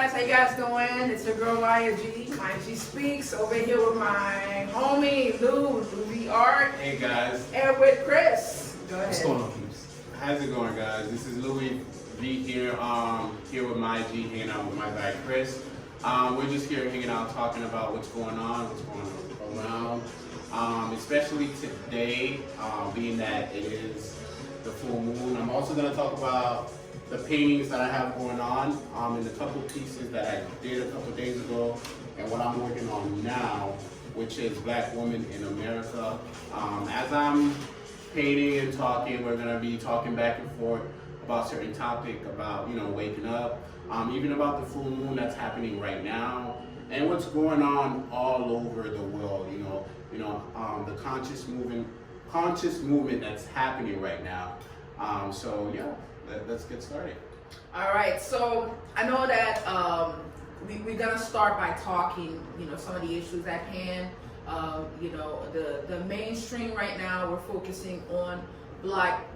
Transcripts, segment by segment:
Guys, how you guys doing? It's your girl Maya G. Maya G Speaks over here with my homie Lou V Art. Hey guys. And with Chris. Go ahead. What's going on, peeps? How's it going, guys? This is Louis V here, here with my G, hanging out with my guy Chris. We're just here hanging out, talking about what's going on around. Especially today, being that it is the full moon. I'm also going to talk about the paintings that I have going on, and the couple pieces that I did a couple days ago, and what I'm working on now, which is Black Women in America. As I'm painting and talking, we're gonna be talking back and forth about certain topic, about waking up, even about the full moon that's happening right now, and what's going on all over the world. The conscious movement that's happening right now. So yeah. Let's get started. All right, so I know that we're gonna start by talking, some of the issues at hand. The mainstream right now, we're focusing on Black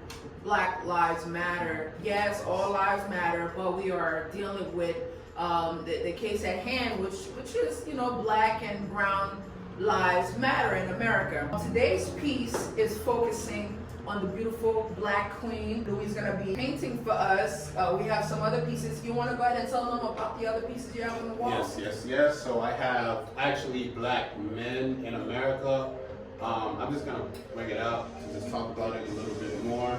Lives Matter. Yes, all lives matter, but we are dealing with the case at hand, which is Black and Brown Lives Matter in America. Today's piece is focusing on the beautiful Black Queen. Louis is going to be painting for us. We have some other pieces. You want to go ahead and tell them about the other pieces you have on the wall? Yes. So I have actually Black Men in America. I'm just going to bring it out to just talk about it a little bit more.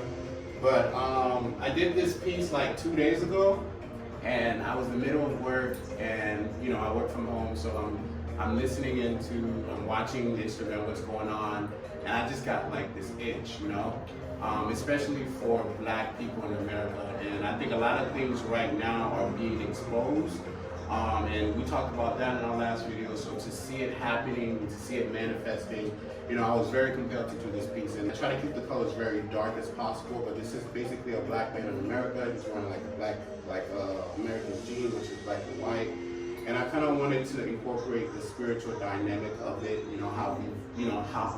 But I did this piece like 2 days ago, and I was in the middle of work, and I work from home, so I'm listening I'm watching Instagram, what's going on, and I just got like this itch, especially for Black people in America. And I think a lot of things right now are being exposed, and we talked about that in our last video. So to see it happening, to see it manifesting, I was very compelled to do this piece. And I try to keep the colors very dark as possible, but this is basically a Black man in America. He's wearing like a black, American jeans, which is black and white. And I kind of wanted to incorporate the spiritual dynamic of it, how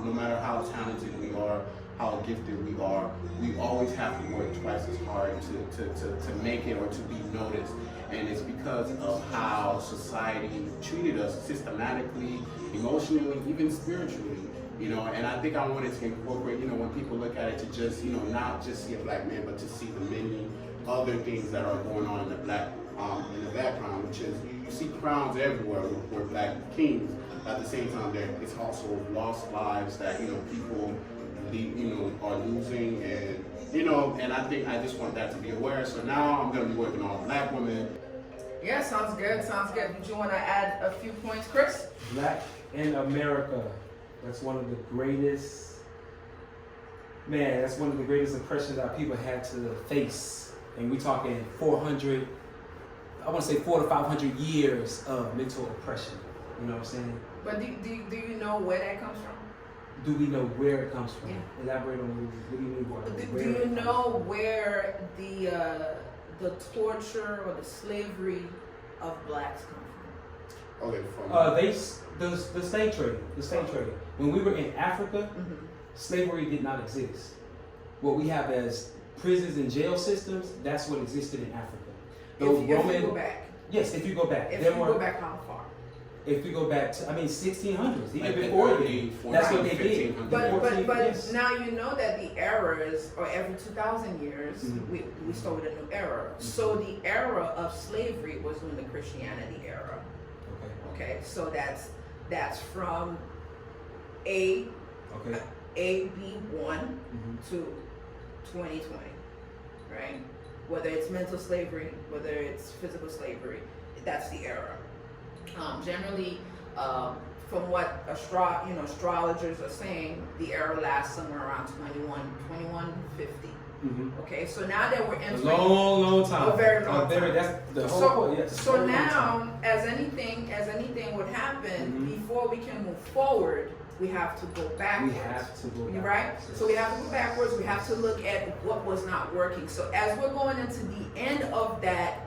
no matter how talented we are, how gifted we are, we always have to work twice as hard to make it or to be noticed. And it's because of how society treated us systematically, emotionally, even spiritually, and I think I wanted to incorporate, when people look at it, to just, not just see a Black man, but to see the many other things that are going on in the background, which is, you see crowns everywhere with Black kings. At the same time, it's also lost lives that people are losing, and I think I just want that to be aware. So now I'm going to be working on Black women. Yeah, sounds good. Did you want to add a few points, Chris? Black in America. That's one of the greatest oppressions that people had to face. And we're talking 400, I want to say 400 to 500 years of mental oppression. You know what I'm saying? But do you know where that comes from? Do we know where it comes from? Yeah. Elaborate on what do you mean by Do where you it comes know where the torture or the slavery of Blacks come from? Okay, the slave trade. When we were in Africa, slavery did not exist. What we have as prisons and jail systems, that's what existed in Africa. If you go back. Yes, if you go back. If you go back how far? If we go back to, 1600s, even like before the then, that's what they did. 1500s. But Yes. now you know that the eras, or every 2,000 years, we start with a new era. So the era of slavery was during the Christianity era. Okay, so that's from AB1 to 2020, right? Whether it's mental slavery, whether it's physical slavery, that's the era. Generally, from what astrologers are saying, the era lasts somewhere around 2150. Okay, so now that we're entering a long time, a very long time. That's the whole point. Yes, so now, as anything would happen, before we can move forward, we have to go backwards. Right? So we have to go backwards. We have to look at what was not working. So as we're going into the end of that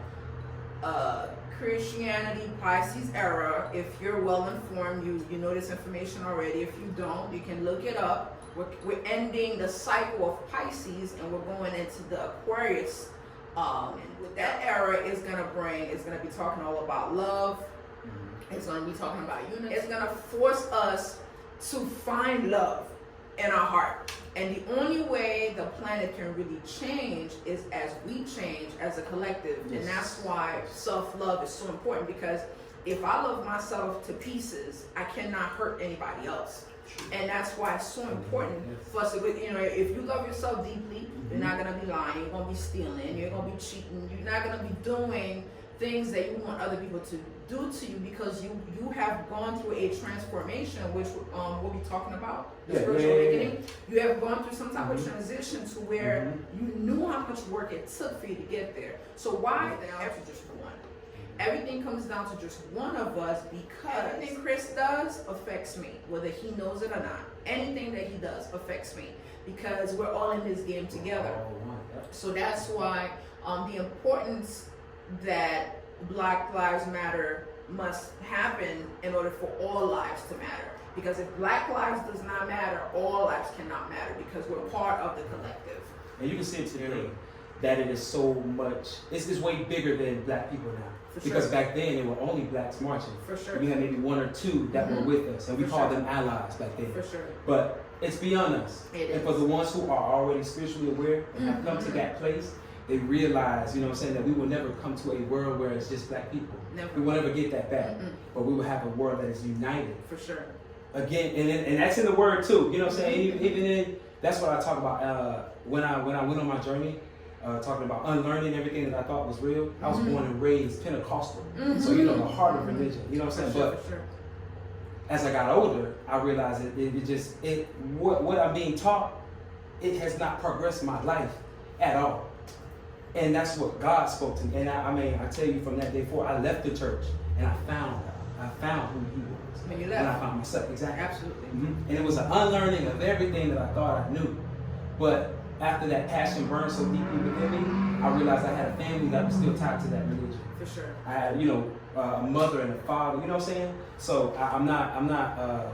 Christianity Pisces era, if you're well informed, you know this information already. If you don't, you can look it up. We're ending the cycle of Pisces and we're going into the Aquarius And with that era is gonna be talking all about love. It's gonna be talking about unity. It's gonna force us to find love in our heart. And the only way the planet can really change is as we change as a collective. Yes. And that's why self-love is so important, because if I love myself to pieces, I cannot hurt anybody else. And that's why it's so important for us to, if you love yourself deeply, you're not gonna be lying, you're gonna be stealing, you're gonna be cheating, you're not gonna be doing things that you want other people to do to you, because you have gone through a transformation, which we'll be talking about, the spiritual awakening. You have gone through some type of transition to where you knew how much work it took for you to get there. So why down to just one? Everything comes down to just one of us, because everything Chris does affects me, whether he knows it or not. Anything that he does affects me, because we're all in this game together. So that's why the importance that Black Lives Matter must happen in order for all lives to matter. Because if Black lives does not matter, all lives cannot matter, because we're part of the collective. And you can see today that it is so much, it's way bigger than Black people now. For Because sure. back then, there were only Blacks marching. For sure. We had maybe one or two that were with us, and we For called sure. them allies back then. For sure. But it's beyond us. It And is. for the ones who are already spiritually aware and have come to that place, they realize, that we will never come to a world where it's just Black people. Never. We will never get that back. But we will have a world that is united. For sure. Again, and that's in the word too. You know what I'm saying? Even in, that's what I talk about when I went on my journey, talking about unlearning everything that I thought was real. I was born and raised Pentecostal. So the heart of religion. You know what I'm saying? But For sure. as I got older, I realized what I'm being taught, it has not progressed my life at all. And that's what God spoke to me. And I tell you, from that day forward, I left the church and I found who He was. When you And I left. found myself, exactly. Absolutely. And it was an unlearning of everything that I thought I knew. But after that passion burned so deeply within me, I realized I had a family that was still tied to that religion. For sure. I had, a mother and a father. You know what I'm saying? So I'm not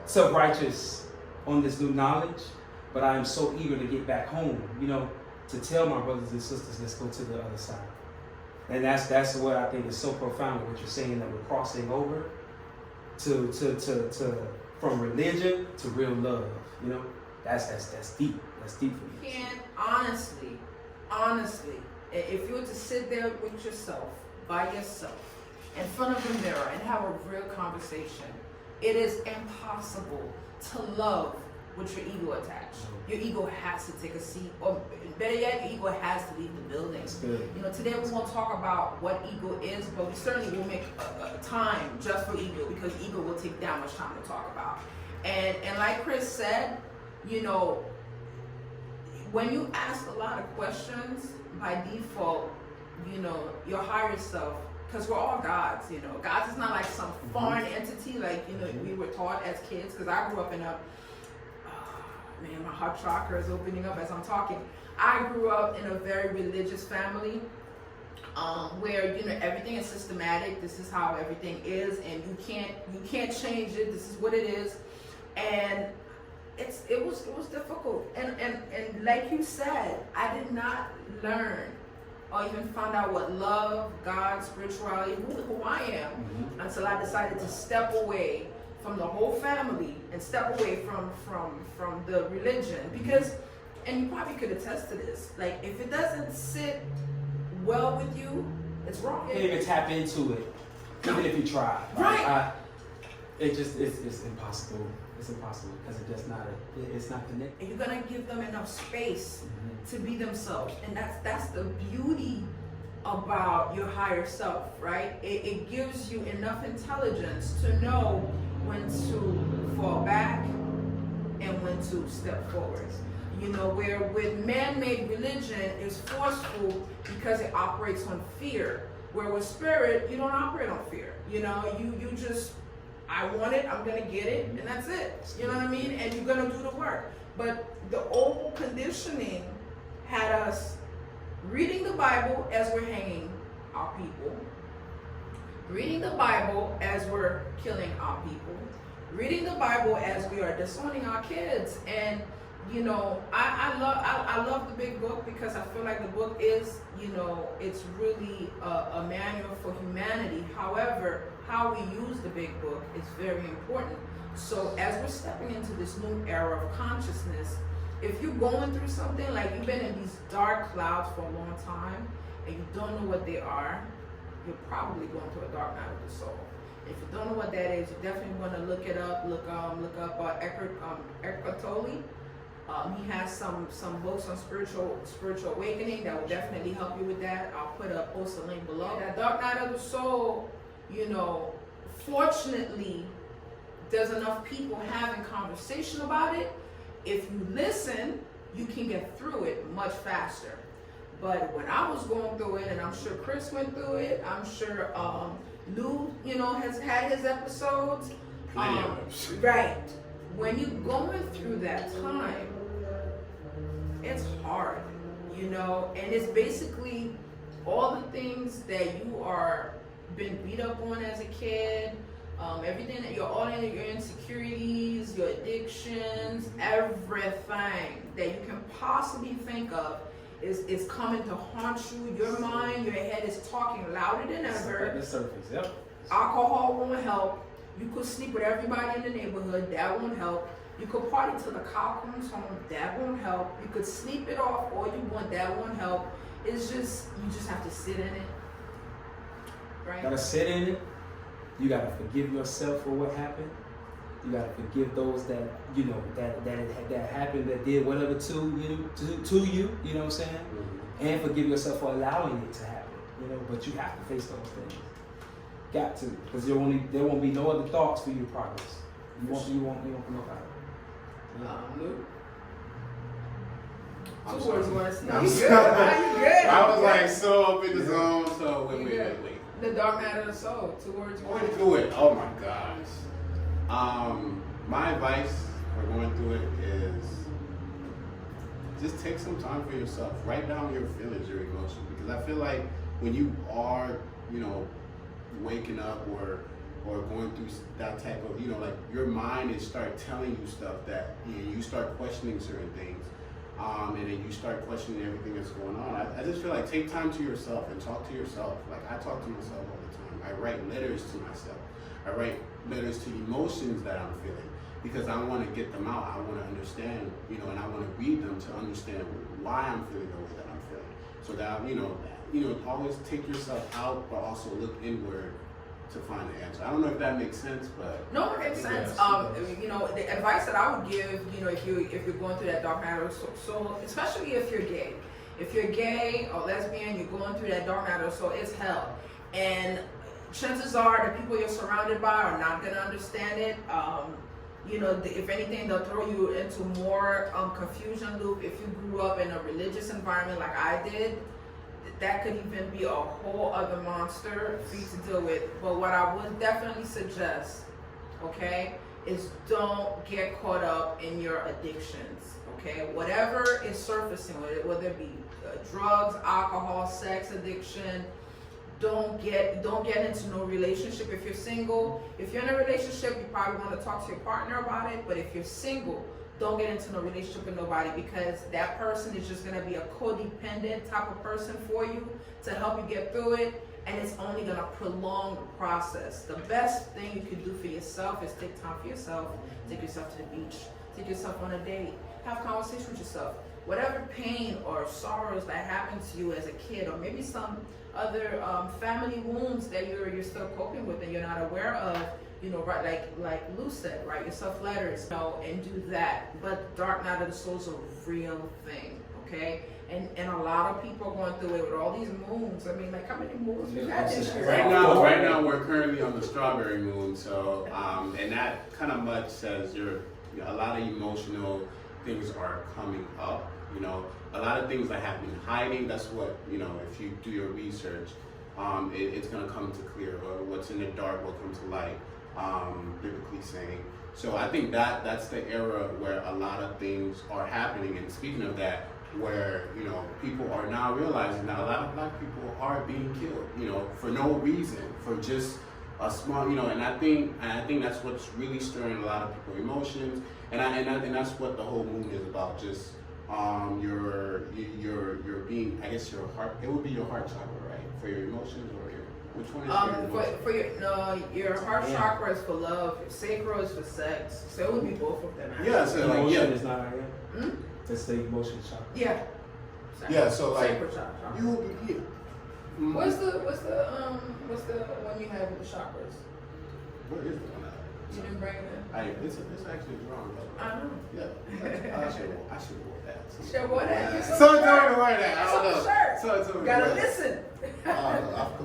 self-righteous on this new knowledge, but I am so eager to get back home. To tell my brothers and sisters, let's go to the other side. And that's what I think is so profound with what you're saying, that we're crossing over to from religion to real love. That's deep. That's deep for me. You can honestly, if you were to sit there with yourself, by yourself, in front of the mirror and have a real conversation, it is impossible to love with your ego attached. Your ego has to take a seat, or better yet, your ego has to leave the building. That's good. Today we won't talk about what ego is, but we certainly will make a time just for ego, because ego will take that much time to talk about. And like Chris said, when you ask a lot of questions, by default, your higher self, because we're all gods, God's is not like some foreign entity like, we were taught as kids, because I grew up in my heart chakra is opening up as I'm talking. I grew up in a very religious family, where everything is systematic. This is how everything is, and you can't change it. This is what it is, and it was difficult. And like you said, I did not learn or even find out what love, God, spirituality, who I am, until I decided to step away from the whole family and step away from the religion. Because, and you probably could attest to this, like, if it doesn't sit well with you, it's wrong. You can't even tap into it, even if you try. Right. It's impossible. It's impossible because it's not connected. And you're gonna give them enough space to be themselves, and that's the beauty about your higher self, right? It gives you enough intelligence to know when to fall back and when to step forward. Where with man-made religion is forceful because it operates on fear. Where with spirit, you don't operate on fear. You just, I want it, I'm gonna get it, and that's it. You know what I mean? And you're gonna do the work. But the old conditioning had us reading the Bible as we're hanging our people, reading the Bible as we're killing our people, reading the Bible as we are disowning our kids. And I I love the big book because I feel like the book is, it's really a manual for humanity. However, how we use the big book is very important. So as we're stepping into this new era of consciousness, if you're going through something, like you've been in these dark clouds for a long time and you don't know what they are, you're probably going through a dark night of the soul. If you don't know what that is, you definitely want to look it up. Look up Eckhart Tolle. He has some books on spiritual awakening that will definitely help you with that. I'll post a link below. That dark night of the soul, fortunately, there's enough people having conversation about it. If you listen, you can get through it much faster. But when I was going through it, and I'm sure Chris went through it, I'm sure Lou, has had his episodes. Right. When you're going through that time, it's hard, and it's basically all the things that you are been beat up on as a kid, everything that all your insecurities, your addictions, everything that you can possibly think of is coming to haunt you. Your mind, your head is talking louder than ever. At the surface, yep. Alcohol won't help. You could sleep with everybody in the neighborhood. That won't help. You could party till the cow comes home. That won't help. You could sleep it off all you want. That won't help. It's just, you just have to sit in it. Right? You gotta sit in it. You gotta forgive yourself for what happened. You gotta forgive those that that happened, that did whatever to you. You know what I'm saying? Mm-hmm. And forgive yourself for allowing it to happen. But you have to face those things. Got to, because there won't be no other thoughts for you to progress. You won't come up out of it. Luke? I'm Two sorry. words you want to say. I'm You sorry. good? You good? I was like so up in the zone. So You wait. good? The dark night of the soul. 2 words you want Going to through it. Oh my gosh. My advice for going through it is just take some time for yourself. Write down your feelings, your emotions, because I feel like when you are, waking up or going through that type of, like your mind is start telling you stuff that you start questioning certain things, and then you start questioning everything that's going on. I just feel like take time to yourself and talk to yourself. Like I talk to myself all the time. I write letters to myself. I write letters to emotions that I'm feeling because I want to get them out. I want to understand, and I want to read them to understand why I'm feeling the way that I'm feeling. So that, always take yourself out, but also look inward to find the answer. I don't know if that makes sense, but No, it makes sense. The advice that I would give, if you're going through that dark night of the soul, especially if you're gay. If you're gay or lesbian, you're going through that dark night of the soul, it's hell. And chances are the people you're surrounded by are not gonna understand it. If anything, they'll throw you into more confusion loop. If you grew up in a religious environment like I did, that could even be a whole other monster for you to deal with. But what I would definitely suggest, okay, is don't get caught up in your addictions, okay? Whatever is surfacing, whether it be drugs, alcohol, sex addiction, don't get into no relationship. If you're single, if you're in a relationship, you probably want to talk to your partner about it. But if you're single, don't get into no relationship with nobody, because that person is just going to be a codependent type of person for you to help you get through it, and it's only going to prolong the process. The best thing you can do for yourself is take time for yourself. Take yourself to the beach. Take yourself on a date. Have conversation with yourself. Whatever pain or sorrows that happened to you as a kid, or maybe some other family wounds that you're still coping with and you're not aware of, right, like Lou said, write yourself letters, and do that. But dark night of the soul is a real thing, okay? And a lot of people are going through it with all these moons. I mean, like, how many moons we got this year? right now we're currently on the strawberry moon. So and that kind of much says a lot of emotional things are coming up. A lot of things that have been hiding. That's what if you do your research, it's gonna come to clear. Or what's in the dark will come to light. Biblically saying. So I think that's the era where a lot of things are happening. And speaking of that, where people are now realizing that a lot of black people are being killed, for no reason, for just a small, and I think that's what's really stirring a lot of people's emotions, and that's what the whole movement is about. Just your your being, I guess your heart, it would be your heart chakra, right? For your emotions or your, which one is your emotions? For your heart chakra is for love, your sacral is for sex, so it would be both of them. Actually. Yeah, so like, Emotion yeah. is not our That's the emotion chakra. Yeah. Yeah, so like, Sacral chakra. you will be here. Mm. What's the one you have with the chakras? What is the one? You didn't bring it in. It's actually wrong. I know. Yeah, I should wear that. Should wear that. Someone told me to wear that. It's I on don't the know. shirt. Someone told me You to gotta wear that. listen.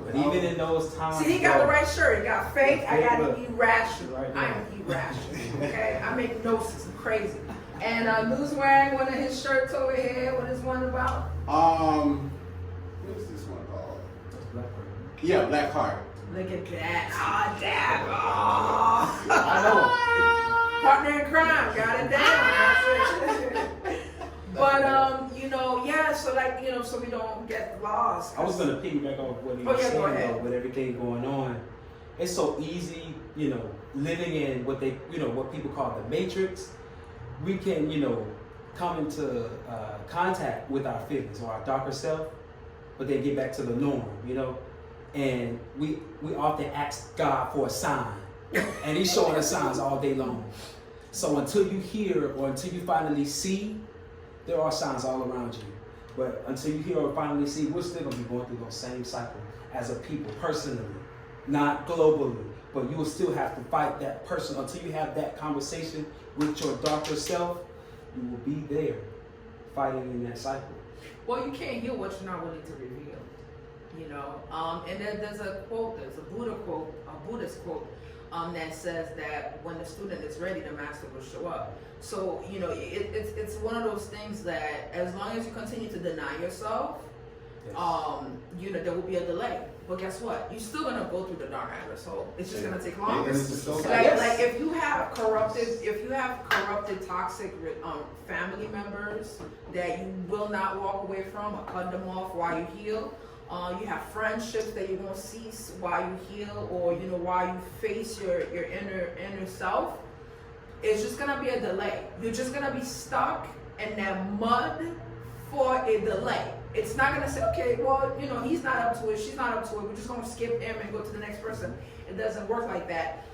But even in those times, See, he got the right shirt. He got fake. I got Look. irrational. Right I am irrational. Okay, I make no sense. I'm crazy. And Lou's wearing one of his shirts over here. What is one about? What is this one called? That's Blackbird. Yeah, Black Heart. Look at that. Oh, damn. Oh. I know. Partner in crime. Got it down. That's it. But, yeah, so like, so we don't get lost. I was gonna piggyback off what he Oh, was yeah, go saying ahead. though, with everything going on. It's so easy, living in what they, what people call the matrix. We can, come into contact with our feelings or our darker self, but then get back to the norm, And we often ask God for a sign, and He's showing us signs all day long. So until you hear or until you finally see, there are signs all around you. But until you hear or finally see, we're still going to be going through those same cycle as a people, personally, not globally. But you will still have to fight that person until you have that conversation with your darker self. You will be there fighting in that cycle. Well, you can't heal what you're not willing to reveal. And then there's a quote, there's a Buddha quote, a Buddhist quote, that says that when the student is ready, the master will show up. So, it's one of those things that as long as you continue to deny yourself, Yes. there will be a delay. But guess what? You're still gonna go through the dark night of the soul. It's just gonna take Yeah, longer. it's just so Like if you have corrupted, toxic family members that you will not walk away from or cut them off while you heal. You have friendships that you won't cease while you heal, or while you face your inner self. It's just gonna be a delay. You're just gonna be stuck in that mud for a delay. It's not gonna say, okay, well, he's not up to it, she's not up to it, we're just gonna skip him and go to the next person. It doesn't work like that,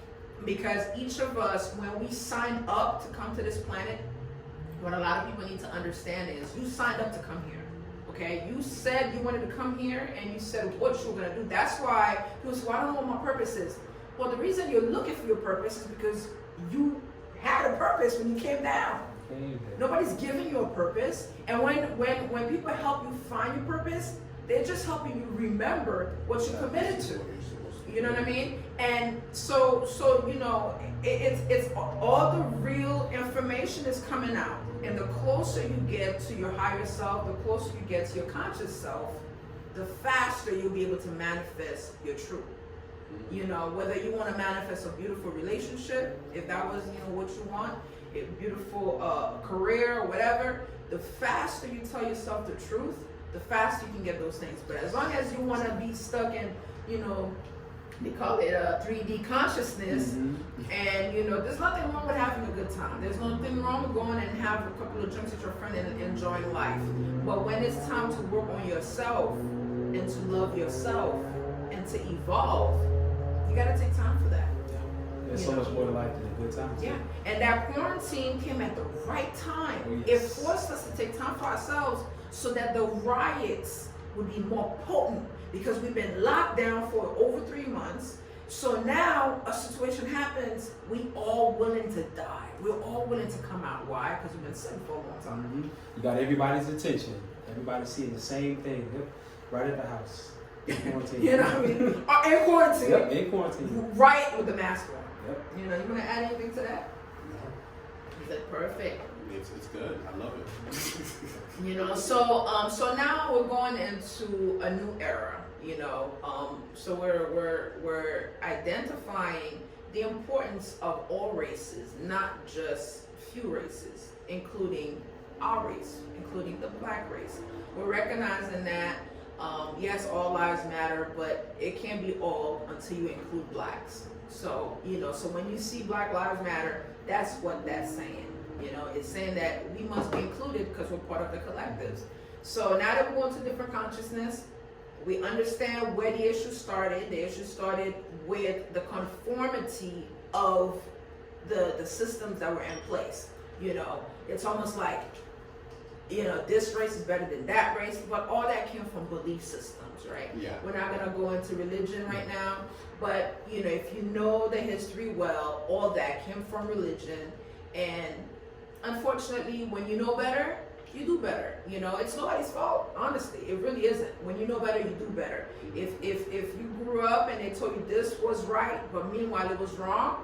because each of us, when we signed up to come to this planet, what a lot of people need to understand is you signed up to come here. Okay, you said you wanted to come here, and you said what you were gonna do. That's why people say, well, I don't know what my purpose is. Well, the reason you're looking for your purpose is because you had a purpose when you came down. Nobody's giving you a purpose, and when people help you find your purpose, they're just helping you remember what you're committed to. You know what I mean? And so it's all the real information is coming out, and the closer you get to your higher self, the closer you get to your conscious self, the faster you'll be able to manifest your truth. Whether you want to manifest a beautiful relationship, if that was what you want, a beautiful career or whatever, the faster you tell yourself the truth, the faster you can get those things. But as long as you want to be stuck in, they call it 3D consciousness, and there's nothing wrong with having a good time. There's nothing wrong with going and have a couple of drinks with your friend and enjoying life. But when it's time to work on yourself and to love yourself and to evolve, you got to take time for that. There's so much more to life than a good time. Yeah, and that quarantine came at the right time. Oh, yes. It forced us to take time for ourselves so that the riots would be more potent, because we've been locked down for over 3 months. So now a situation happens, we all willing to die. We're all willing to come out. Why? Because we've been sitting for a long time. Mm-hmm. You got everybody's attention. Everybody's seeing the same thing. Yep. Right at the house. In quarantine. You know what I mean? Or in quarantine. Yep, in quarantine. Right with the mask on. Yep. You want to add anything to that? No. Is that perfect? It's good. I love it. So now we're going into a new era. So we're identifying the importance of all races, not just few races, including our race, including the Black race. We're recognizing that yes, all lives matter, but it can't be all until you include Blacks. So so when you see Black Lives Matter, that's what that's saying. It's saying that we must be included because we're part of the collectives. So now that we're going to different consciousness, we understand where the issue started. The issue started with the conformity of the systems that were in place. You know, it's almost like, you know, this race is better than that race, but all that came from belief systems, right? Yeah. We're not gonna go into religion right now, but you know, if you know the history well, all that came from religion, and unfortunately, when you know better, you do better. You know, it's nobody's fault, honestly. It really isn't. When you know better, you do better. If you grew up and they told you this was right, but meanwhile it was wrong,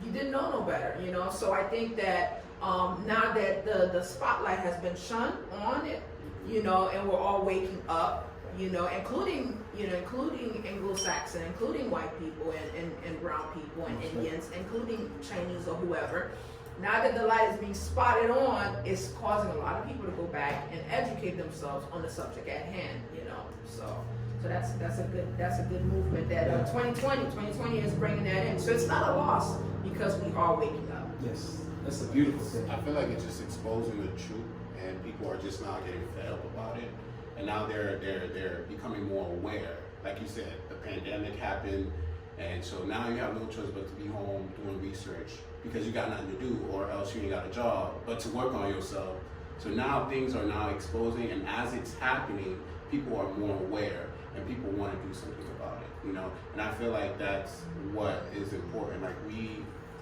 you didn't know no better, you know. So I think that now that the spotlight has been shone on it, you know, and we're all waking up, you know, including Anglo-Saxon, including white people and brown people and Indians, including Chinese or whoever. Now that the light is being spotted on, it's causing a lot of people to go back and educate themselves on the subject at hand, you know. So that's a good movement that 2020 is bringing that in. So it's not a loss because we are waking up. Yes, that's a beautiful thing. I feel like it's just exposing the truth, and people are just now getting fed up about it, and now they're becoming more aware. Like you said, the pandemic happened, and so now you have no choice but to be home doing research because you got nothing to do, or else you ain't got a job, but to work on yourself. So now things are now exposing, and as it's happening, people are more aware, and people want to do something about it, you know. And I feel like that's what is important. Like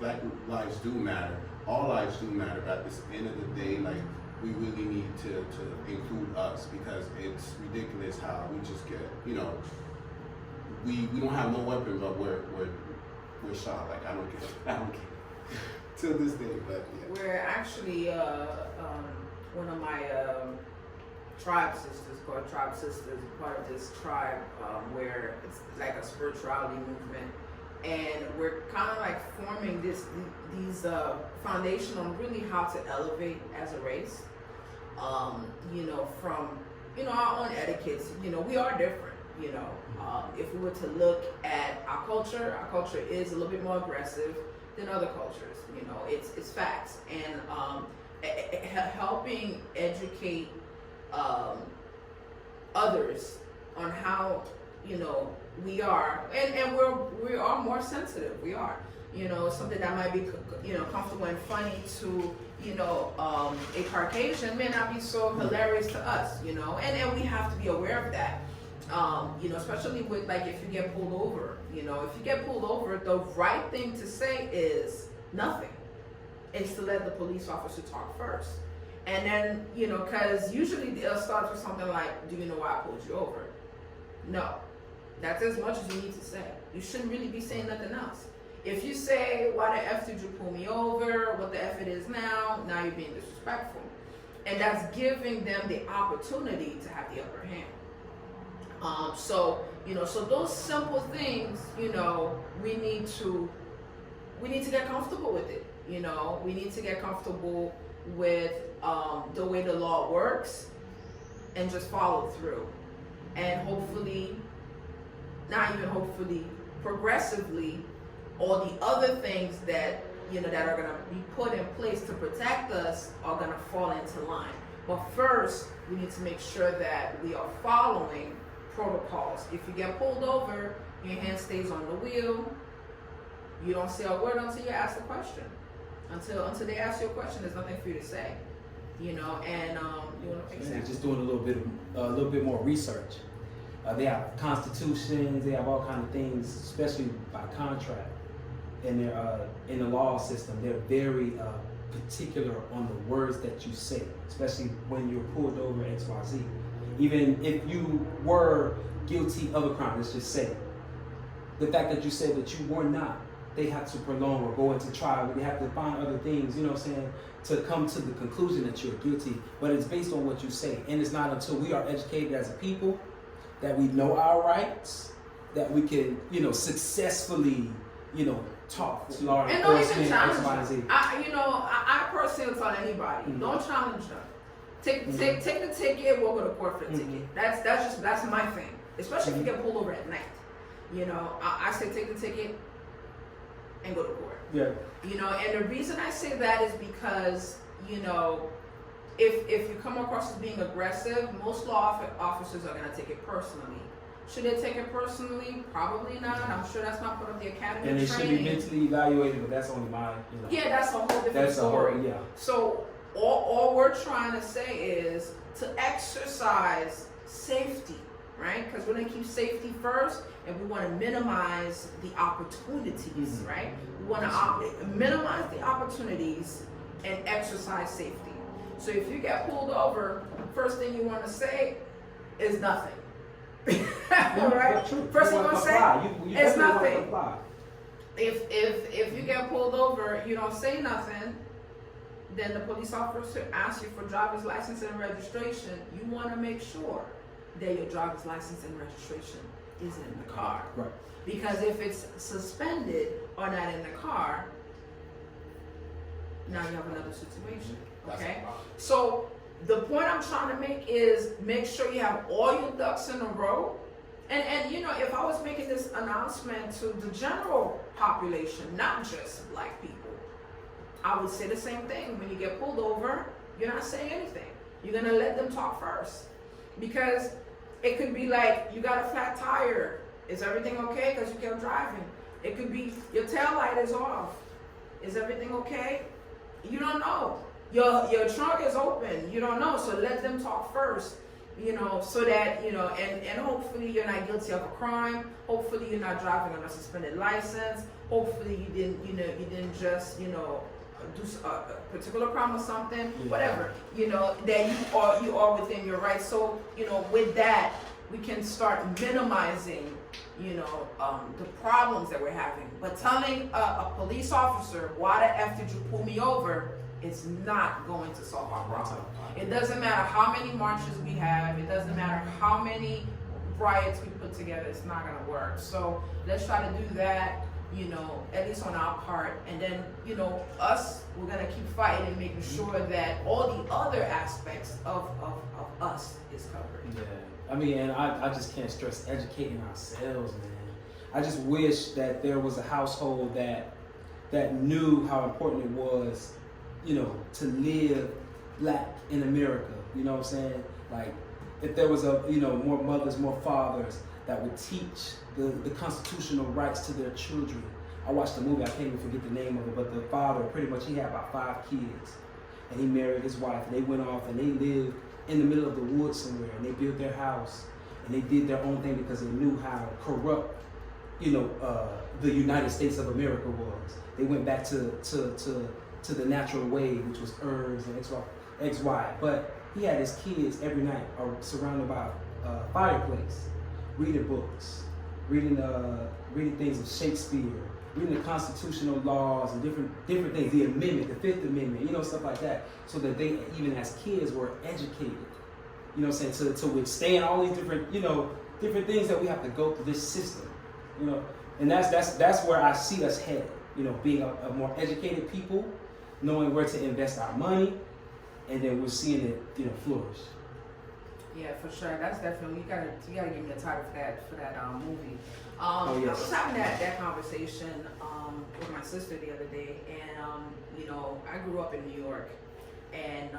Black lives do matter. All lives do matter. But at the end of the day, like, we really need to include us, because it's ridiculous how we just get, you know, we don't have no weapon, but we're shot. Like, I don't care. Till this day, but yeah. We're actually one of my tribe sisters, called Tribe Sisters, part of this tribe where it's like a spirituality movement, and we're kind of like forming these foundation on really how to elevate as a race. You know, from, you know, our own etiquettes. You know, we are different. You know, if we were to look at our culture is a little bit more aggressive than other cultures. You know, it's facts, and helping educate others on how, you know, we are, and we are more sensitive. We are, you know, something that might be, you know, comfortable and funny to, you know, a Caucasian may not be so hilarious to us, you know, and we have to be aware of that. You know, especially with, like, if you get pulled over, you know, if you get pulled over, the right thing to say is nothing. It's to let the police officer talk first. And then, you know, because usually it starts with something like, do you know why I pulled you over? No. That's as much as you need to say. You shouldn't really be saying nothing else. If you say, why the F did you pull me over? What the F it is now you're being disrespectful. And that's giving them the opportunity to have the upper hand. So, you know, so those simple things, you know, we need to get comfortable with it. You know, we need to get comfortable with the way the law works and just follow through. And hopefully, not even hopefully, progressively, all the other things that, you know, that are going to be put in place to protect us are going to fall into line. But first, we need to make sure that we are following protocols. If you get pulled over, your hand stays on the wheel. You don't say a word until you ask the question. Until they ask you a question, there's nothing for you to say. You know, and you know, exactly. Just doing a little bit more research. They have constitutions. They have all kinds of things, especially by contract. And they're in the law system, they're very particular on the words that you say, especially when you're pulled over XYZ. Even if you were guilty of a crime, let's just say, the fact that you said that you were not, they have to prolong or go into trial. They have to find other things, you know what I'm saying, to come to the conclusion that you're guilty. But it's based on what you say. And it's not until we are educated as a people that we know our rights, that we can, you know, successfully, you know, talk to law and don't even enforcement. challenge them. I personally tell anybody, don't challenge them. Take the ticket. We'll go to court for the ticket. That's my thing. Especially if you get pulled over at night. You know, I say take the ticket and go to court. Yeah. You know, and the reason I say that is because, you know, if you come across as being aggressive, most law officers are gonna take it personally. Should they take it personally? Probably not. I'm sure that's not part of the academy And it should training. be mentally evaluated, but that's only my, Yeah, that's a whole different that's a story. whole, yeah. So all we're trying to say is to exercise safety, right? Because we're gonna keep safety first, and we want to minimize the opportunities, Mhm. right? We want to minimize the opportunities and exercise safety. So if you get pulled over, first thing you want to say is nothing. All right. First thing you want to say, it's nothing. If you get pulled over, you don't say nothing, then the police officer asks you for driver's license and registration. You want to make sure that your driver's license and registration is in the car. Right. Because if it's suspended or not in the car, now you have another situation. That's Okay? a problem. So the point I'm trying to make is make sure you have all your ducks in a row. And you know, if I was making this announcement to the general population, not just black people, I would say the same thing. When you get pulled over, you're not saying anything. You're gonna let them talk first. Because it could be like, you got a flat tire. Is everything okay? Because you kept driving. It could be your tail light is off. Is everything okay? You don't know. Your trunk is open. You don't know. So let them talk first. You know, so that, you know, and hopefully you're not guilty of a crime. Hopefully you're not driving on a suspended license. Hopefully you didn't just, you know, do a particular crime or something, Yeah. whatever, you know, that you are within your rights. So, you know, with that, we can start minimizing, you know, the problems that we're having. But telling a police officer, why the F did you pull me over, is not going to solve our problem. It doesn't matter how many marches we have, it doesn't matter how many riots we put together, it's not gonna work. So let's try to do that, you know, at least on our part. And then, you know, we're gonna keep fighting and making sure that all the other aspects of us is covered. Yeah, I mean, and I just can't stress educating ourselves, man. I just wish that there was a household that knew how important it was, you know, to live black in America. You know what I'm saying? Like, if there was more mothers, more fathers that would teach the constitutional rights to their children. I watched the movie, I can't even forget the name of it, but the father, pretty much, he had about 5 kids. And he married his wife, and they went off and they lived in the middle of the woods somewhere, and they built their house, and they did their own thing because they knew how corrupt, the United States of America was. They went back to the natural way, which was herbs and XY. But he had his kids every night surrounded by a fireplace, reading books, reading things of Shakespeare, reading the constitutional laws and different things, the amendment, the Fifth Amendment, stuff like that, so that they, even as kids, were educated. You know what I'm saying? To withstand all these different things that we have to go through this system. And that's where I see us headed. Being a more educated people, knowing where to invest our money, and then we're seeing it, flourish. Yeah, for sure. That's definitely, you gotta give me a title for that movie. Oh, yes. I was having that conversation with my sister the other day, and I grew up in New York, and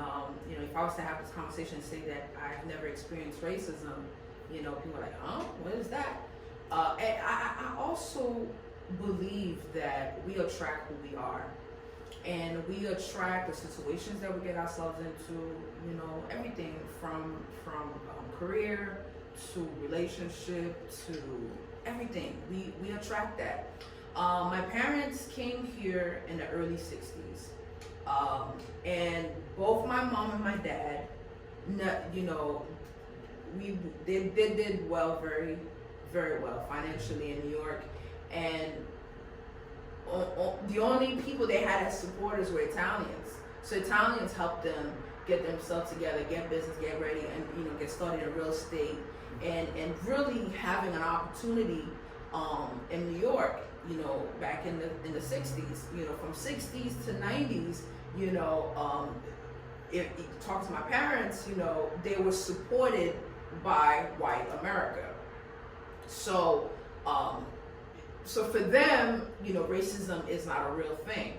if I was to have this conversation and say that I've never experienced racism, people are like, huh? What is that? And I also believe that we attract who we are. And we attract the situations that we get ourselves into, everything from career to relationship to everything. We attract that. My parents came here in the early 60s. And both my mom and my dad, they did well, very, very well financially in New York. And the only people they had as supporters were Italians. So Italians helped them get themselves together, get business, get ready, and get started in real estate, and really having an opportunity in New York. Back in the 60s. From 60s to 90s. If you talk to my parents, they were supported by white America. So. So for them, racism is not a real thing.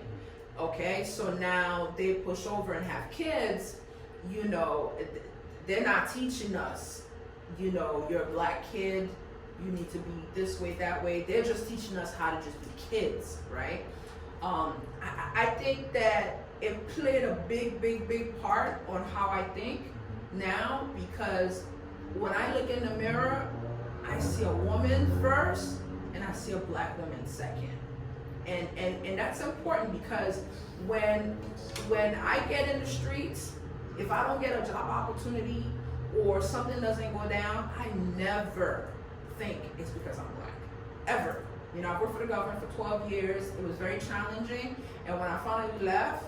Okay, so now they push over and have kids, you know, they're not teaching us, you know, you're a black kid, you need to be this way, that way. They're just teaching us how to just be kids, right? I think that it played a big part on how I think now, because when I look in the mirror, I see a woman first and I see a black woman second. And that's important, because when I get in the streets, if I don't get a job opportunity or something doesn't go down, I never think it's because I'm black, ever. You know, I worked for the government for 12 years. It was very challenging. And when I finally left,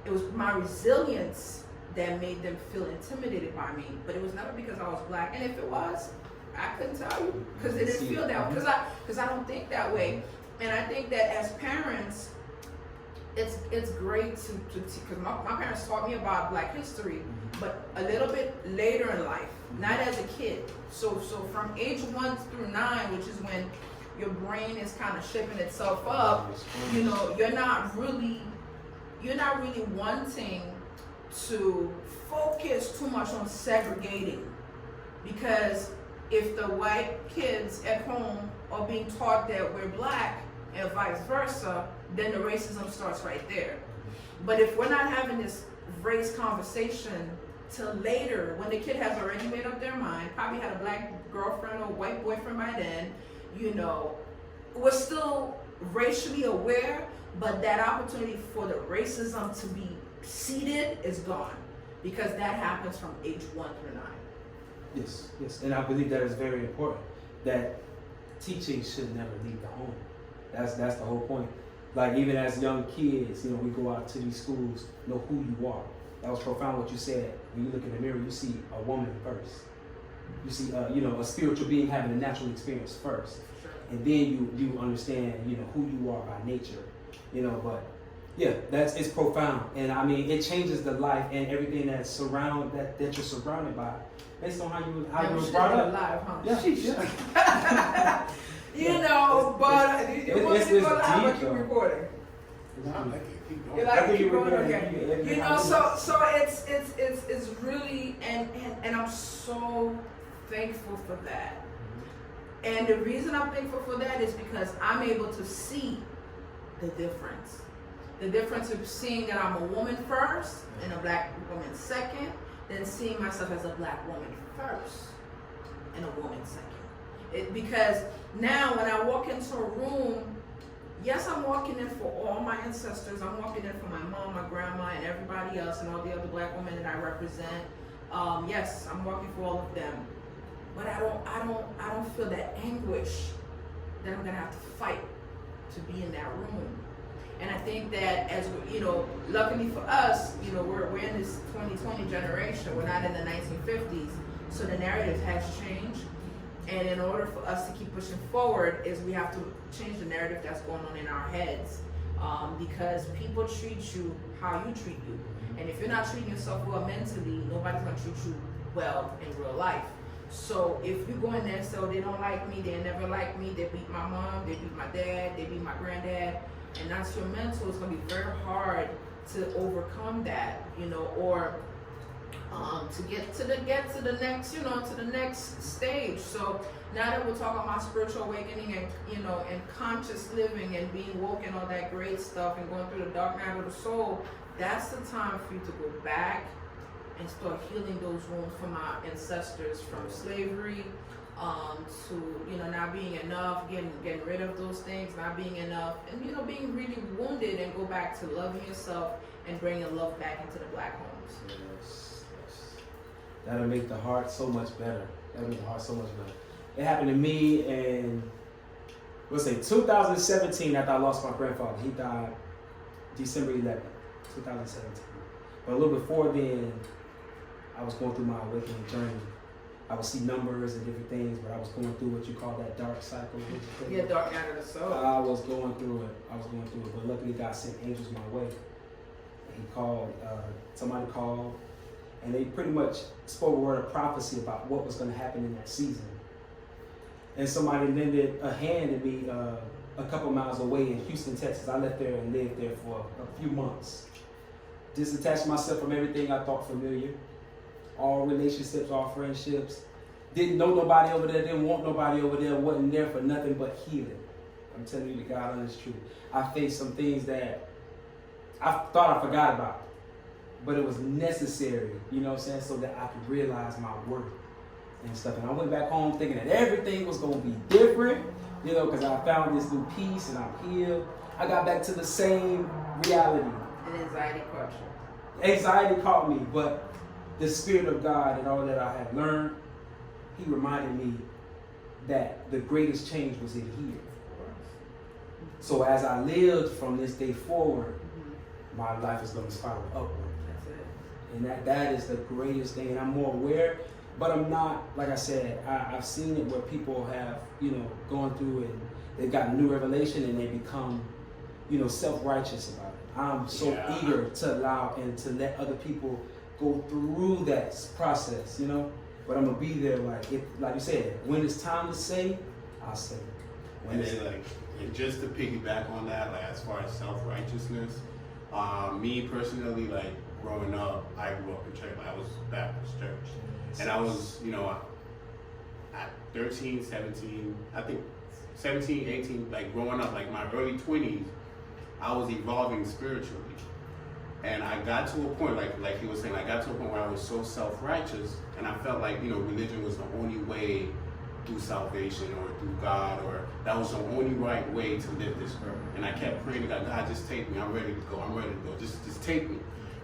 it was my resilience that made them feel intimidated by me. But it was never because I was black. And if it was, I couldn't tell you, because it didn't feel that way. Because I don't think that way. And I think that as parents, it's great to because my parents taught me about Black history, but a little bit later in life, not as a kid. So from age 1 through 9, which is when your brain is kind of shaping itself up, you know, you're not really wanting to focus too much on segregating, because if the white kids at home are being taught that we're black and vice versa, then the racism starts right there. But if we're not having this race conversation till later, when the kid has already made up their mind, probably had a black girlfriend or white boyfriend by then, you know, we're still racially aware, but that opportunity for the racism to be seated is gone, because that happens from age 1 through 9. Yes, and I believe that is very important. That teaching should never leave the home. That's the whole point. Like, even as young kids, you know, we go out to these schools, know who you are. That was profound what you said. When you look in the mirror, you see a woman first. You see, you know, a spiritual being having a natural experience first, and then you understand, you know, who you are by nature. You know, but yeah, it's profound, and I mean, it changes the life and everything that you're surrounded by, based on how you were brought up. Live, huh? Yeah. You know, but you want to go live or keep recording? No, I like it. Keep going. You like I think keep you were going? good. Okay. You know, so it's really, and I'm so thankful for that. And the reason I'm thankful for that is because I'm able to see the difference. The difference of seeing that I'm a woman first and a black woman second, then seeing myself as a black woman first and a woman second. Because now when I walk into a room, yes, I'm walking in for all my ancestors. I'm walking in for my mom, my grandma, and everybody else, and all the other black women that I represent. Yes, I'm walking for all of them. But I don't feel that anguish that I'm gonna have to fight to be in that room. And I think that, as you know, luckily for us, you know, we're in this 2020 generation. We're not in the 1950s, so the narrative has changed. And in order for us to keep pushing forward, is we have to change the narrative that's going on in our heads, because people treat you how you treat you. And if you're not treating yourself well mentally, nobody's gonna treat you well in real life. So if you go in there and say, oh, they don't like me, they never like me, they beat my mom, they beat my dad, they beat my granddad, and that's your mental, it's gonna be very hard to overcome that, you know, or to get to the next, you know, to the next stage. So now that we're talking about spiritual awakening and, you know, and conscious living and being woke and all that great stuff and going through the dark night of the soul, that's the time for you to go back and start healing those wounds from our ancestors, from slavery, to, you know, not being enough, getting rid of those things, not being enough, and, you know, being really wounded, and go back to loving yourself and bringing love back into the black homes. Yes. That'll make the heart so much better. It happened to me in, let's say, 2017, after I lost my grandfather. He died December 11th, 2017. But a little before then, I was going through my awakening journey. I would see numbers and different things, but I was going through what you call that dark cycle. Yeah, dark night of the soul. I was going through it, but luckily God sent angels my way. And he called, somebody called, and they pretty much spoke a word of prophecy about what was going to happen in that season. And somebody lended a hand to me a couple miles away in Houston, Texas. I left there and lived there for a few months. Disattached myself from everything I thought familiar. all relationships, all friendships. Didn't know nobody over there, didn't want nobody over there, wasn't there for nothing but healing. I'm telling you the God honest truth. I faced some things that I thought I forgot about, but it was necessary, you know what I'm saying, so that I could realize my worth and stuff. And I went back home thinking that everything was going to be different, you know, because I found this new peace and I'm healed. I got back to the same reality. And anxiety caught you. Anxiety caught me, but the Spirit of God and all that I had learned, He reminded me that the greatest change was in here. So as I lived from this day forward, my life is going to spiral upward. That's it. And that is the greatest thing. And I'm more aware, but I'm not, like I said, I've seen it where people have, you know, gone through and they've got new revelation and they become, you know, self-righteous about it. I'm so eager to allow and to let other people go through that process, you know. But I'm gonna be there, like you said, when it's time to say, I'll say. And then, like, and just to piggyback on that, like as far as self-righteousness, me personally, like growing up, I grew up in church. I was Baptist church, and I was, you know, at 13, 17, I think 17, 18, like growing up, like my early 20s, I was evolving spiritually. And I got to a point, like he was saying, I got to a point where I was so self-righteous, and I felt like, you know, religion was the only way through salvation or through God, or that was the only right way to live this earth. And I kept praying to God, God, just take me. I'm ready to go. I'm ready to go. Just take me.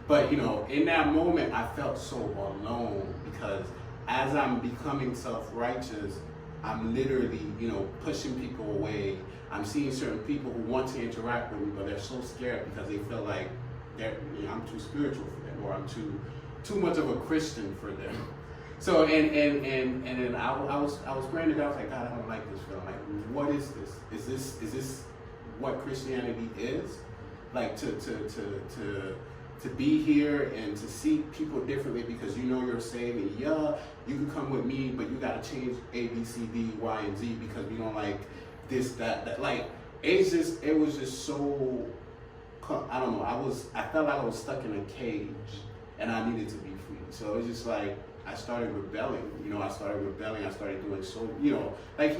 But, you know, in that moment, I felt so alone, because as I'm becoming self-righteous, I'm literally, you know, pushing people away. I'm seeing certain people who want to interact with me, but they're so scared because they feel like I'm too spiritual for them, or I'm too much of a Christian for them. So and then I was praying to God. I was like, God, I don't like this feeling. Like, what is this? Is this what Christianity is? Like to be here and to see people differently because you know you're saved, and yeah, you can come with me, but you gotta change A, B, C, D, Y, and Z because we don't like this, that. Like, it was just so, I don't know, I felt like I was stuck in a cage and I needed to be free. So it was just like, I started rebelling, you know, I started doing so, you know, like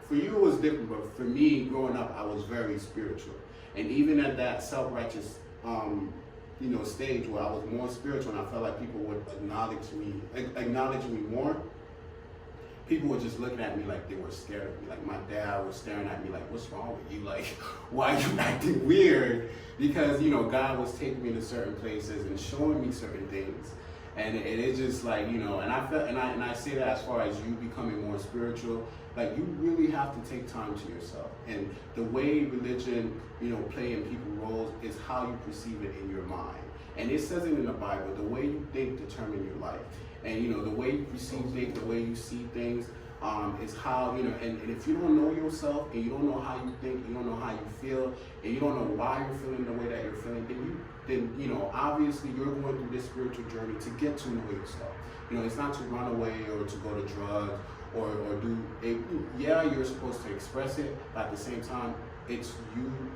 for you it was different, but for me, growing up, I was very spiritual. And even at that self-righteous, you know, stage where I was more spiritual and I felt like people would acknowledge me more, people were just looking at me like they were scared of me. Like my dad was staring at me like, what's wrong with you? Like, why are you acting weird? Because, you know, God was taking me to certain places and showing me certain things. And it's just like, you know, and I felt, and I say that as far as you becoming more spiritual, like you really have to take time to yourself. And the way religion, you know, play in people's roles is how you perceive it in your mind. And it says it in the Bible, the way you think determine your life. And, you know, the way you perceive things, the way you see things, is how, you know, and if you don't know yourself and you don't know how you think, you don't know how you feel, and you don't know why you're feeling the way that you're feeling, then you know, obviously you're going through this spiritual journey to get to know yourself. You know, it's not to run away or to go to drugs or do it. Yeah, you're supposed to express it, but at the same time, it's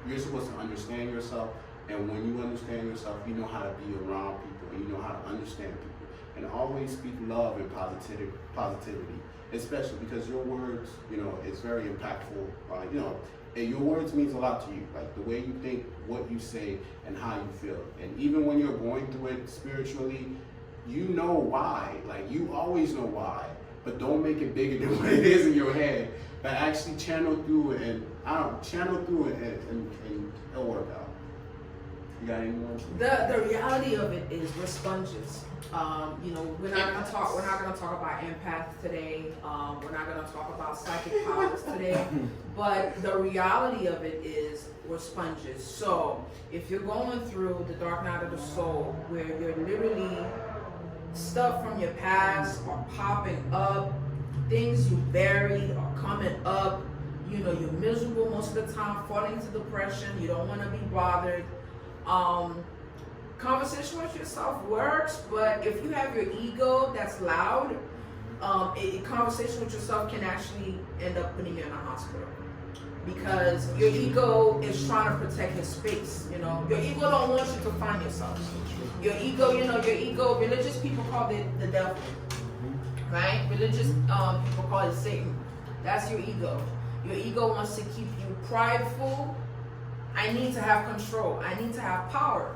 you're supposed to understand yourself, and when you understand yourself, you know how to be around people, and you know how to understand people, and always speak love and positivity, especially because your words, you know, it's very impactful. You know, and your words means a lot to you, like the way you think, what you say, and how you feel. And even when you're going through it spiritually, you know why. Like, you always know why, but don't make it bigger than what it is in your head. But actually channel through it, and it'll work out. You got any more? The reality of it is we're sponges. You know, we're not gonna talk about empaths today. We're not gonna talk about psychic powers today. But the reality of it is we're sponges. So if you're going through the dark night of the soul, where you're literally stuff from your past are popping up, things you buried are coming up. You know, you're miserable most of the time, falling into depression. You don't want to be bothered. Conversation with yourself works, but if you have your ego that's loud, a conversation with yourself can actually end up putting you in a hospital. because your ego is trying to protect his space. You know, your ego don't want you to find yourself. Your ego, religious people call it the devil, right? Religious people call it Satan. That's your ego. Your ego wants to keep you prideful. I need to have control. I need to have power.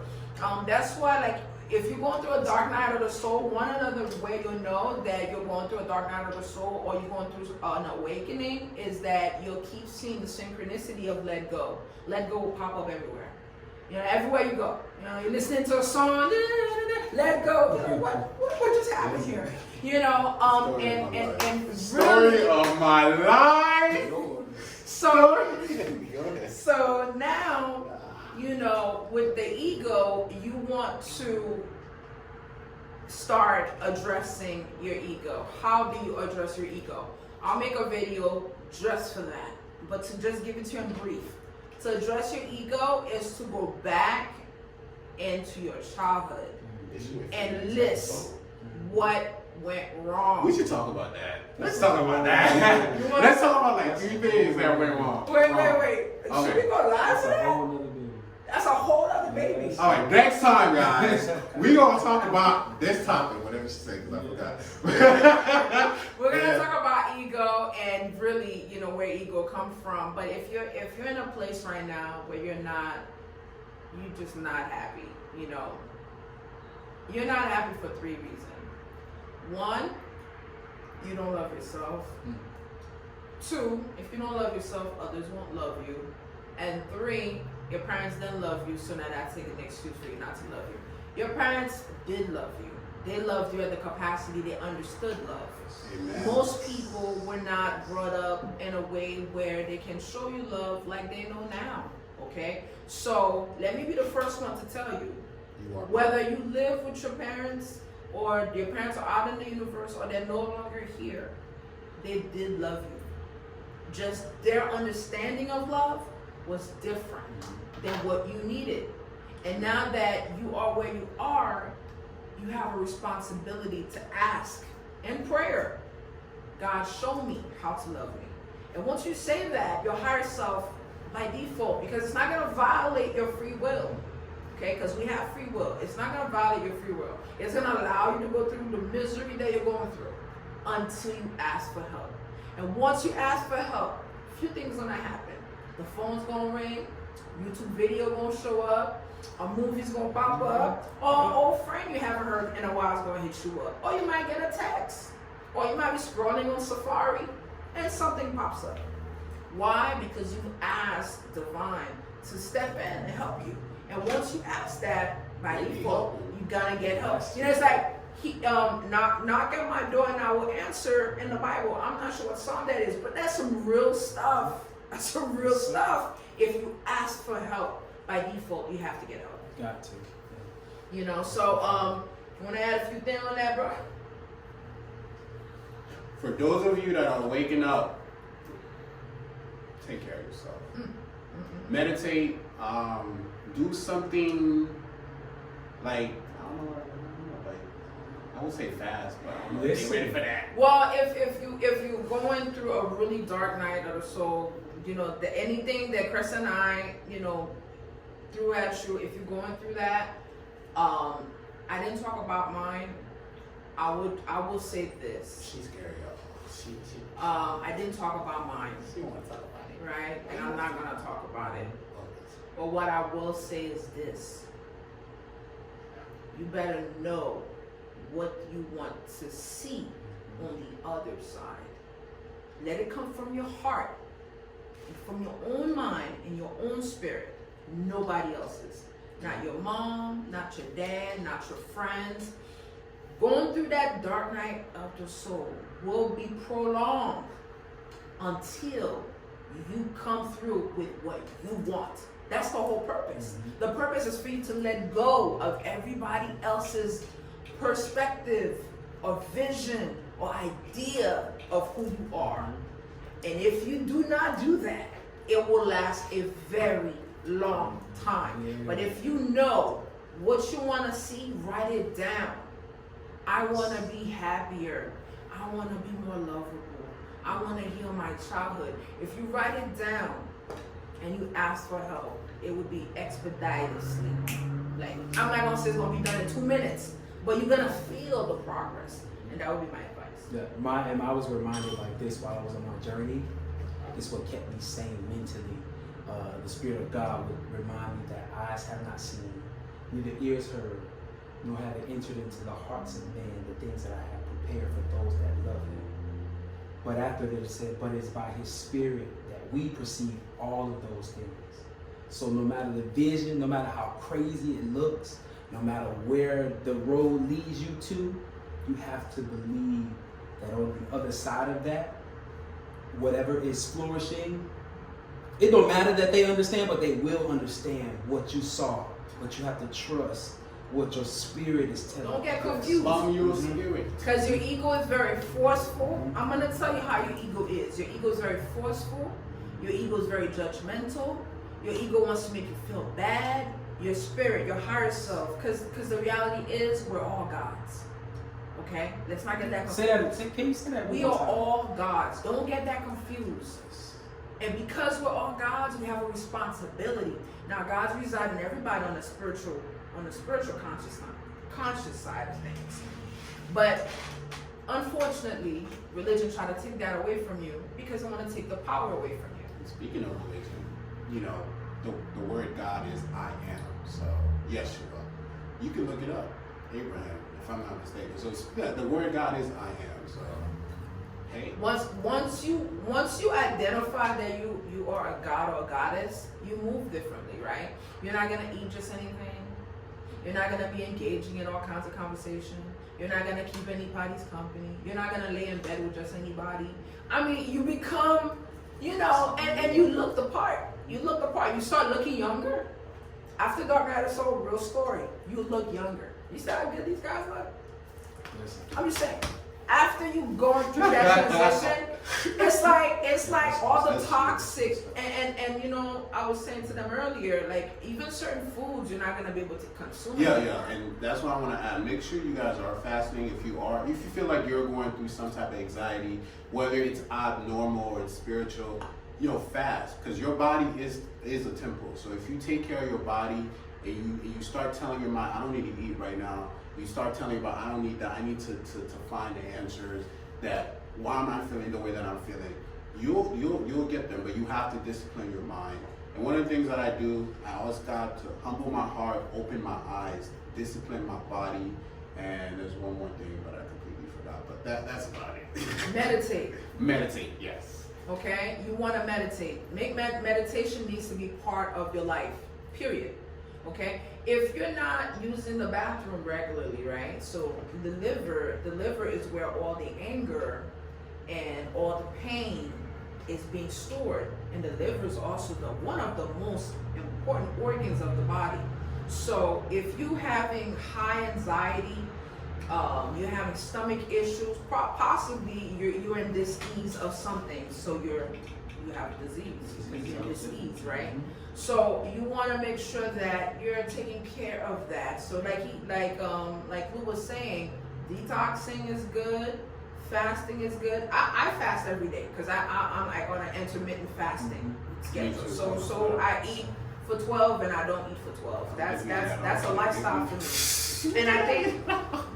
That's why, like, if you're going through a dark night of the soul, one another way you'll know that you're going through a dark night of the soul or you're going through an awakening is that you'll keep seeing the synchronicity of let go. Let go will pop up everywhere. You know, everywhere you go. You know, you're listening to a song, let go. You know, what just happened here? You know, and Story really, of my life. So now, you know, with the ego, you want to start addressing your ego. How do you address your ego? I'll make a video just for that. But to just give it to you in brief, to address your ego is to go back into your childhood and list what went wrong. We should talk about that. Let's talk about that. Let's talk about like 3 things that went wrong. Wait. Okay. Should we go live That's for a that? whole nother video. That's a whole other baby. All right, next time, guys, we gonna talk about this topic, whatever she said, because I forgot. We're gonna talk about ego and really, you know, where ego comes from. But if you're in a place right now where you're just not happy, you know, you're not happy for 3 reasons. 1, you don't love yourself. 2, if you don't love yourself, others won't love you. And 3, your parents didn't love you, so now that's an excuse for you not to love you. Your parents did love you. They loved you at the capacity they understood love. Amen. Most people were not brought up in a way where they can show you love like they know now. Okay? So let me be the first one to tell you, whether you live with your parents or your parents are out in the universe or they're no longer here, they did love you. Just their understanding of love was different than what you needed. And now that you are where you are, you have a responsibility to ask in prayer, God, show me how to love me. And once you say that, your higher self, by default, because it's not going to violate your free will, okay, because we have free will. It's not going to violate your free will. It's going to allow you to go through the misery that you're going through until you ask for help. And once you ask for help, a few things are going to happen. The phone's going to ring, YouTube video going to show up, a movie's going to pop up, or an old friend you haven't heard in a while is going to hit you up. Or you might get a text. Or you might be scrolling on Safari and something pops up. Why? Because you asked Divine to step in and help you. And once you ask that, by default, you're going to get help. You know, it's like, knock at my door and I will answer in the Bible. I'm not sure what song that is, but that's some real stuff. That's some real stuff. If you ask for help, by default, you have to get help. Got to. You know, so you want to add a few things on that, bro? For those of you that are waking up, take care of yourself. Meditate. Do something like I won't say fast, but I'm not getting ready for that. Well, if you're going through a really dark night of the soul, you know, anything that Chris and I, you know, threw at you, if you're going through that, I didn't talk about mine. I will say this. She's scary, y'all. I didn't talk about mine. She won't talk about it. Right? And I'm not gonna talk about it. But what I will say is this. You better know what you want to see on the other side. Let it come from your heart, and from your own mind and your own spirit. Nobody else's. Not your mom, not your dad, not your friends. Going through that dark night of the soul will be prolonged until you come through with what you want. That's the whole purpose. The purpose is for you to let go of everybody else's perspective or vision or idea of who you are. And if you do not do that, it will last a very long time. But if you know what you want to see, write it down. I want to be happier. I want to be more lovable. I want to heal my childhood. If you write it down and you ask for help, it would be expeditiously. Like, I'm not gonna say it's gonna be done in 2 minutes, but you're gonna feel the progress, and that would be my advice. Yeah, and I was reminded like this while I was on my journey. This is what kept me sane mentally. The Spirit of God would remind me that eyes have not seen, neither ears heard, nor have it entered into the hearts of man the things that I have prepared for those that love Him. But after this said, but it's by His Spirit that we perceive all of those things. So no matter the vision, no matter how crazy it looks, no matter where the road leads you to, you have to believe that on the other side of that, whatever is flourishing, it don't matter that they understand, but they will understand what you saw. But you have to trust what your spirit is telling you. Don't get confused. Bomb your spirit. Because your ego is very forceful. I'm going to tell you how your ego is. Your ego is very forceful. Your ego is very judgmental. Your ego wants to make you feel bad. Your spirit, your higher self. Because the reality is we're all gods. Okay? Let's not get that confused. Can you say that? We are all gods. Don't get that confused. And because we're all gods, we have a responsibility. Now, God's reside in everybody on the spiritual conscious side of things. But unfortunately, religion try to take that away from you because they want to take the power away from you. Speaking of religion, you know, the word God is I am. So, Yeshua. You can look it up. Abraham, if I'm not mistaken. So, yeah, the word God is I am. So, hey. Once you identify that you are a god or a goddess, you move differently, right? You're not going to eat just anything. You're not going to be engaging in all kinds of conversation. You're not going to keep anybody's company. You're not going to lay in bed with just anybody. I mean, you become, you know, and you look the part. You look the part. You start looking younger. After Dark Night of Soul, real story, you look younger. You see how good these guys look? Listen. I'm just saying. After you going through that transition, it's like all the toxic and you know, I was saying to them earlier, like even certain foods you're not gonna be able to consume. Yeah, and that's what I want to add. Make sure you guys are fasting. If you feel like you're going through some type of anxiety, whether it's abnormal or it's spiritual, you know, fast, because your body is a temple. So if you take care of your body and you start telling your mind, I don't need to eat right now. You start telling about, I don't need that. I need to find the answers. That why am I feeling the way that I'm feeling? You'll get them, but you have to discipline your mind. And one of the things that I do, I always got to humble my heart, open my eyes, discipline my body, and there's one more thing, but I completely forgot. But that's about it. Meditate. Meditate, yes. Okay, you want to meditate. Meditation needs to be part of your life. Period. Okay, if you're not using the bathroom regularly, right? So the liver is where all the anger and all the pain is being stored, and the liver is also one of the most important organs of the body. So if you're having high anxiety, you're having stomach issues, possibly you're in disease of something. So you have disease, you're in disease, right? So you want to make sure that you're taking care of that. So like Lou was saying, detoxing is good, fasting is good. I fast every day because I'm like on an intermittent fasting schedule. So I eat for 12 and I don't eat for 12. That's a lifestyle for me. And I think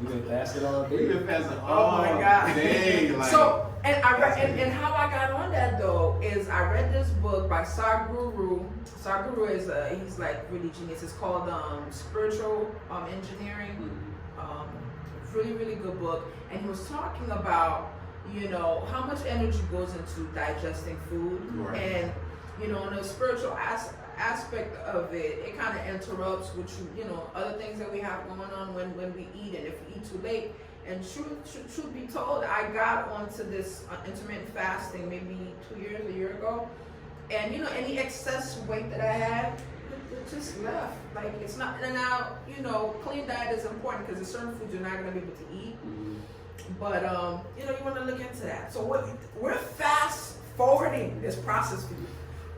You been fasting all day. You've been fasting oh all my God. day. Like, so and I read and how I got on that though is I read this book by Sadhguru. Sadhguru is he's like really genius. It's called Spiritual Engineering. Really good book. And he was talking about, you know, how much energy goes into digesting food. Right. And, you know, in the spiritual aspect of it, it kind of interrupts with you know, other things that we have going on when we eat, and if we eat too late. And truth be told, I got onto this intermittent fasting maybe a year ago. And, you know, any excess weight that I had, it just left. Like, it's not, and now, you know, clean diet is important because there's certain foods you're not going to be able to eat. But, you know, you want to look into that. So we're fast forwarding this process for you.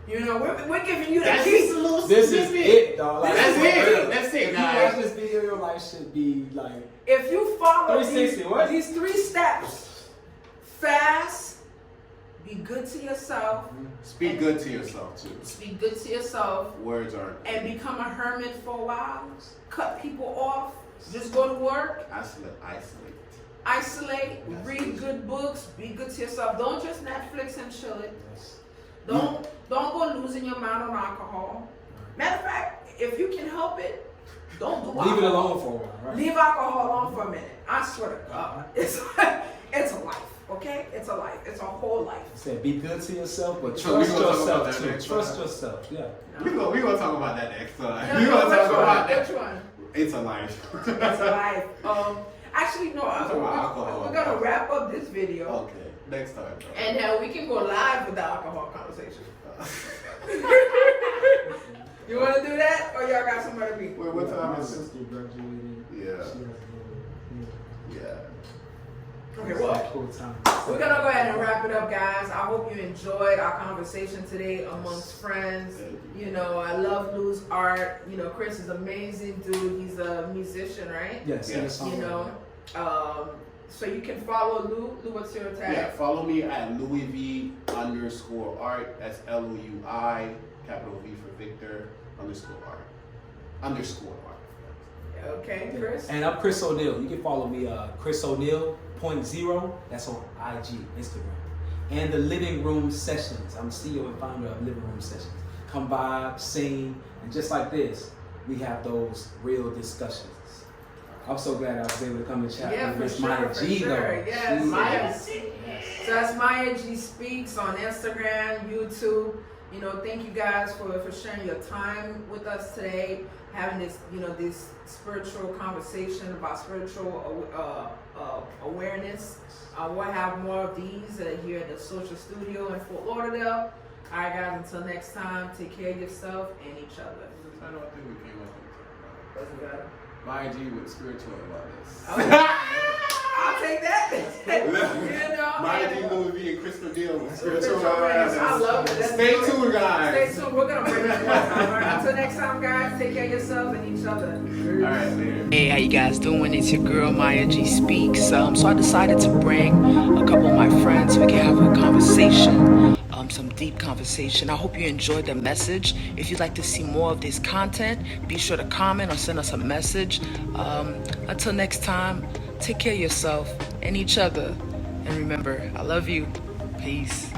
You know, we're giving you the key. This is it, dog. Like, That's it. If you Guys. watch this video, your life should be like If you follow 360, what? these 3 steps, fast, Be good to yourself. Speak good to yourself too. Speak good to yourself. Words are And become a hermit for a while. Cut people off. Just go to work. Isolate. Read good books. Be good to yourself. Don't just Netflix and chill it. Don't go losing your mind on alcohol. Matter of fact, if you can help it, don't do alcohol. Leave it alone for a while, right? Leave alcohol alone for a minute. I swear to God. It's a life, okay? It's a life. It's a whole life. I said, be good to yourself, but So we trust gonna talk about yourself that too. next Trust time. yourself, yeah. We gonna talk about that next time. No, We gonna which talk about one? that. Which one? It's a life. It's a life. Actually, no. talking about alcohol. We're gonna wrap up this video, Okay, next time. and we can go live with the alcohol conversation. You want to do that, or y'all got somewhere to be? Wait, what time My is it? sister graduated. Yeah. She has to go. Yeah. Okay, well, Cool time. we're gonna go ahead and wrap it up, guys. I hope you enjoyed our conversation today amongst friends. You know, I love Lou's art. You know, Chris is an amazing dude. He's a musician, right? Yes, Yeah. yes. You know, so you can follow Lou. Lou, what's your tag? Yeah, follow me at louisv_art. That's LOUI, capital V for Victor, _art. Okay, Chris. And I'm Chris O'Neal. You can follow me, Chris O'Neal .0. That's on IG, Instagram. And the Living Room Sessions. I'm CEO and founder of Living Room Sessions. Come by, sing, and just like this, we have those real discussions. I'm so glad I was able to come and chat Yeah, with for Miss sure, Maya for G, sure. though. Yes, She- Maya. yes. So that's Maya G Speaks on Instagram, YouTube. You know, thank you guys for sharing your time with us today, having this, you know, this spiritual conversation about spiritual awareness. We'll have more of these here at the Social Studio in Fort Lauderdale. All right, guys, until next time, take care of yourself and each other. I don't think we came up with Doesn't matter. My IG with spiritual awareness. I'll take that. You know, My and- IG Louis V and Crystal Deal with Spiritual spiritual awareness. awareness. I love it. Let's Stay do it. tuned, guys. Stay tuned. We're gonna bring it more time. All right? Until next time, guys. Take care of yourselves and each other. All right, later. Hey, how you guys doing? It's your girl Maya G Speaks. So I decided to bring a couple of my friends so we can have a conversation, some deep conversation. I hope you enjoyed the message. If you'd like to see more of this content, be sure to comment or send us a message. Until next time, take care of yourself and each other. And remember, I love you. Peace.